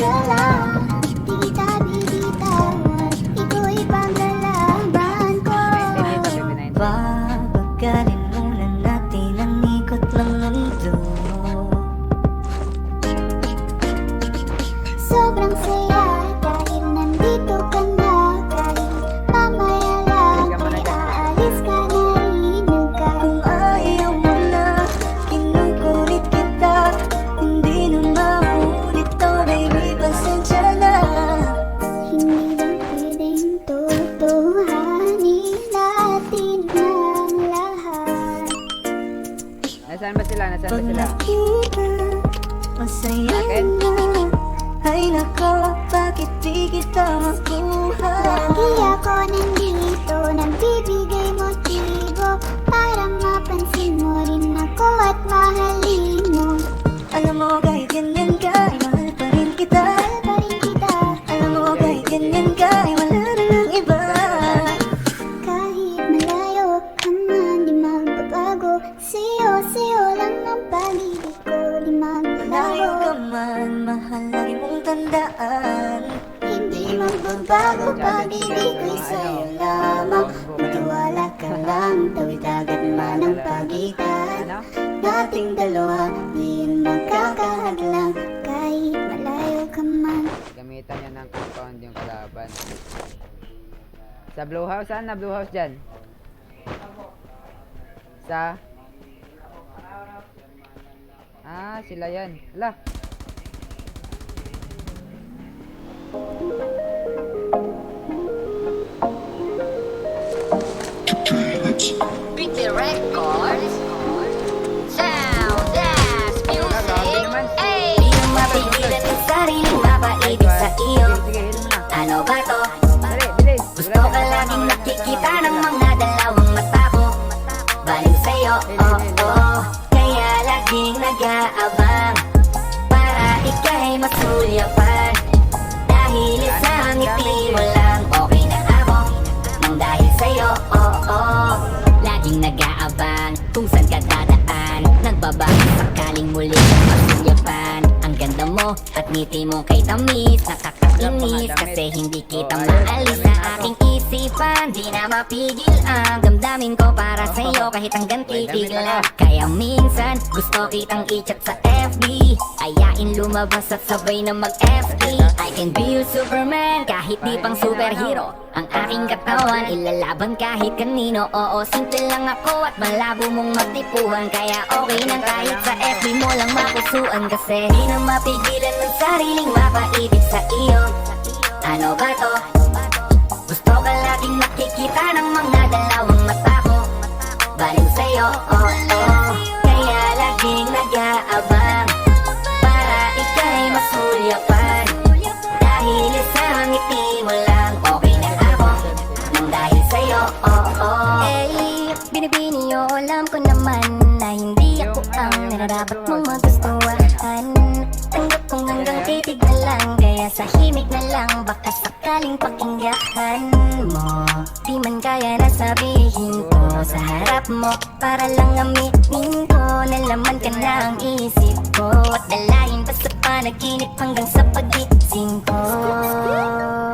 ka lang, di kita bibitawan, ito'y paglalaban ko. Papagalin muna natin ang ikot ng mundo. Sobrang saya dahil nandito ka na, kahit mamaya lang ay aalis ka na rin agad. Kung ayaw mo na, kinukulit kita, hindi na maulit to, baby, pasensya na. Hindi ba pwedeng tutuhanin natin ang lahat? Nasaan ba sila? Nasaan ba Pag sila? nakita, masaya Bakit? na. Ay nako, bakit di kita makuha? Lagi ako nandito, nagbibigay motibo para mapansin mo rin ako at mahalin mo. Alam mo kahit ganyan ka, ay mahal pa rin kita. Mahal pa rin kita, Alam mo kahit ganyan ka, ay wala na ng iba. kahit malayo ka man, di magbabago. Siyo lang ang pag-ibig ko, di Malayo magbabago. ka man, mahal lagi mong tandaan. Hindi magbabago, pag-ibig ko'y sa'yo lamang. Magtiwala ka lang, tawid agad man ang pagitan. Ano? Dating dalawa, di magkakahadlang. Kahit malayo ka man. Gamitan niya ng compound yung kalaban. Sa blue house, saan na blue house dyan? Sa? Ah, sila yan. Ala. Pretty Records. Sound Dance Music. Ay! Di na mapigilan ang sariling mapaibig sa iyo. Sige, hit mo na. Ano ba to? Dali, bilis. Gusto ka laging nakikita ng mga dalawang mata ko. Baliw sa'yo, oh. Kaya laging nag-aabang para ika'y masulyapan. Dahil isang ngiti mo lang, okay na ako. Nang dahil sa'yo, oh. Laging nag-aabang kung saan ka dadaan. Nagbabago sakaling muli kang masulyapan. Ang ganda mo at ngiti mo kay tamis, nakakainis kasi hindi kita maalis sa aking isipan. Di na mapigil ang damdamin ko para sa'yo kahit hanggang titig lang. Kaya minsan gusto kitang i-chat sa FB, ayain lumabas at sabay na mag-FT. I can be your Superman kahit di pang superhero. Ang aking katawan ilalaban kahit kanino. Oo, simple lang ako at malabo mong magtipuhan. Kaya okay lang kahit sa FB mo lang mapusuan. Kasi di na mapigilan ng sariling mapaibig sa iyo. Ano ba to? Gusto ka laging nakikita ng mga dalawang mata ko. Baliw sa'yo, oh. Kaya laging nag-aabang para ika'y masulyapan. Dahil isang ngiti mo lang, okay na ako. Nang dahil sa'yo, oh. Eh, binibini o alam ko naman na hindi ako ang nararapat mong magustuhan. Tanggap kong hanggang titig na lang, kaya sa himig na lang, baka sakaling pakinggan mo. Di man kaya na sabihin ko sa harap mo, para lang aminin ko na laman ka na ang isip ko. At dalahin pa sa panaginip hanggang sa pagising ko.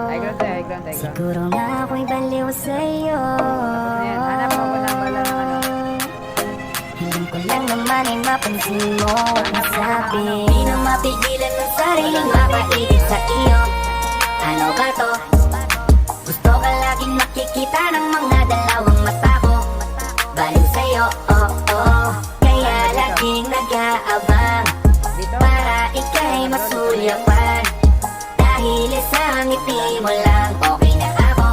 High ground tayo, high ground, high ground. Siguro nga ako'y baliw sa'yo. Ayan, hanap mo ko ng bala ng ano. Hiling ko lang naman ay mapansin mo at masabi. Di na mapigilan ng sariling mapaibig sa iyo. Ano ba to? Gusto ka laging nakikita ng mga dalawang mata ko. Baliw sa'yo, oh. Kaya laging nag-aabang Dito. para ika'y masulyapan. Dahil isang ngiti mo lang, okay na ako.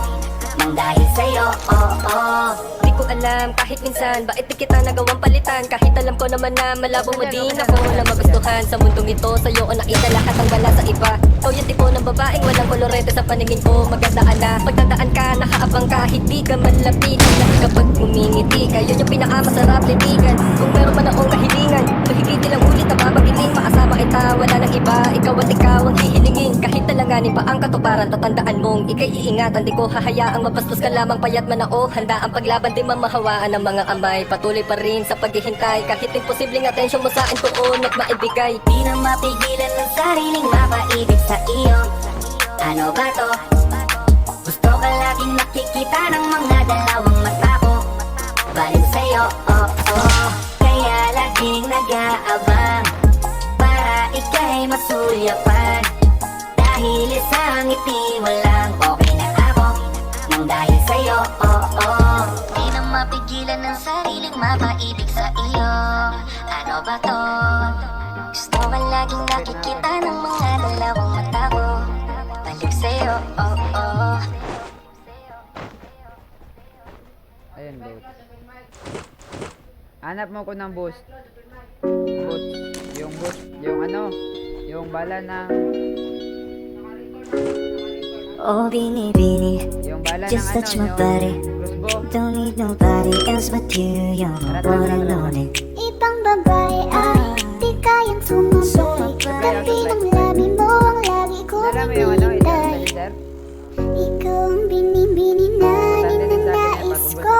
Nang dahil sa'yo, oh. Di ko alam kahit minsan bakit di kita nagawang palitan. Kahit alam ko naman na malabo mo din ako na magustuhan sa mundong ito. Sa'yo ko nakita lahat ang bala sa iba. Ikaw yung tipo ng babaeng walang kolorete sa paningin ko. Magandaan na pagdadaan ka, nakaabang ka, hindi ka malapitan. Kapag umingiti ka, yun yung pinakamasarap litigan. Kung meron man akong kahilingan, mahigiti lang ulit na babagitin. Makasama kita, wala nang iba, ikaw at ikaw ang hihilingin. Kahit talaga alanganin pa ang katuparan. Tatandaan mong ikay iingatan, di ko hahayaang mabastos ka lamang. Payat man ako, handa ang paglaban, di mamahawaan ng mga amay. Patuloy pa rin sa paghihintay, kahit imposibleng atensyon mo sa akin tuon at maibigay. Di na mapigilan ng sariling mapaibig sa iyo. Ano ba to? Gusto ka laging nakikita ng mga dalawang mata ko. Baliw sa'yo, oh oh. Kaya laging nag-aabang para ika'y masulyapan. Dahil isang ngiti mo lang, okay na ako nang dahil sa'yo, oh oh. Di na mapigilan ng sariling mapaibig sa iyo. Ano ba to? Gusto ka laging nakikita ng mga dalawang mata ko. Balik sa'yo, oh oh. Ayun, boost. Hanap mo ko ng boost. Boost. Yung boost. Yung ano. Yung bala ng... Oh, binibini, Yung bala just ng touch ano. my body. Yung crossbow. Don't need nobody else but you. You're my one and only. Ibang babae ay di kayang sumabay. Tabi ng labi mo ang lagi ko Alam mo yung ano. Ito hinihintay. yung sir. Ikaw ang binibini na ninanais ko.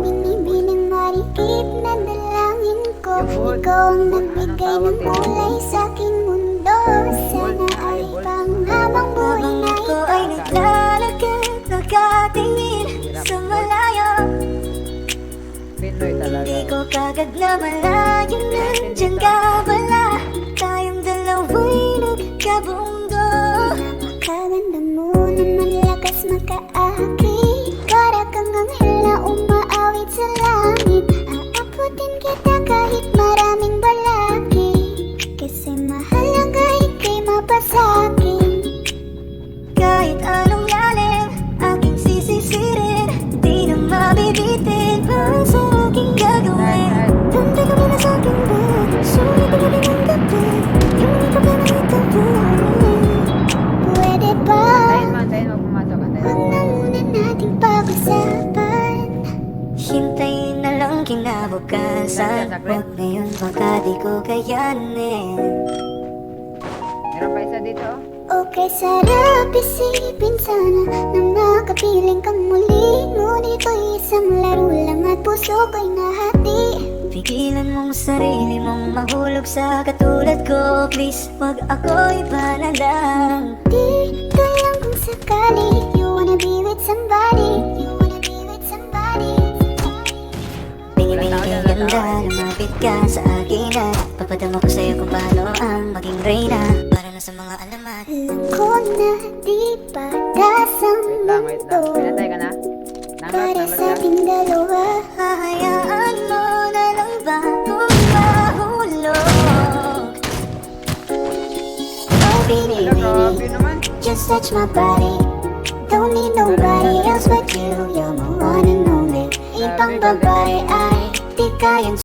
Binibining marikit na dalangin ko. Ikaw ang nagbigay ng kulay sa aking mundo. Sana ay panghabang buhay na ito ay naglalagay, nagkatingin sa malayo. Pinoy talaga. Di ko kagad na malayo, nandyan ka pala. Tayong dalawa'y nagkabundo. Napakaganda mo naman, lakas makaakit. Para kang anghel na umaawit sa langit. Aabutin kita kahit maraming balakid. Kasi mahalaga ika'y mapasakin. Kahit anong lalim, aking sisisirin. Di na mabibitin, parang sa aking gagawin. Tanda ka muna sa aking bed, sulit ka rin ang gabi. Yung may problema ito buhay. Pwede ba? Antayin mo pumasok. Antayin Huwag mo. na muna nating pag-usapan. Hintayin na lang kinabukasan. Huwag ngayon baka di ko kayanin. Meron pa isa dito. Okay, sarap isipin sana na makapiling kang muli. Ngunit ito'y isang laro lang at puso ko'y nahati. Pigilan mong sarili mong mahulog sa katulad ko. Please, wag ako'y panalang. Dito lang kung sakali. You wanna be with somebody. You wanna be with somebody. Binibigay kay ganda, lumapit ka sa akin at papadama ko sa'yo kung paano ang maging reyna. Para na sa mga alamat. Alam ko na di padasang Wait lang. Pinatay ka na? para Nanglot sa ka? ating dalawa. Hahayaan mo na lang ba kung mahulog? Oh, baby, Grabe naman. just touch my body. Don't need nobody else but you. You're my one and only. Ibang babae ay di kayang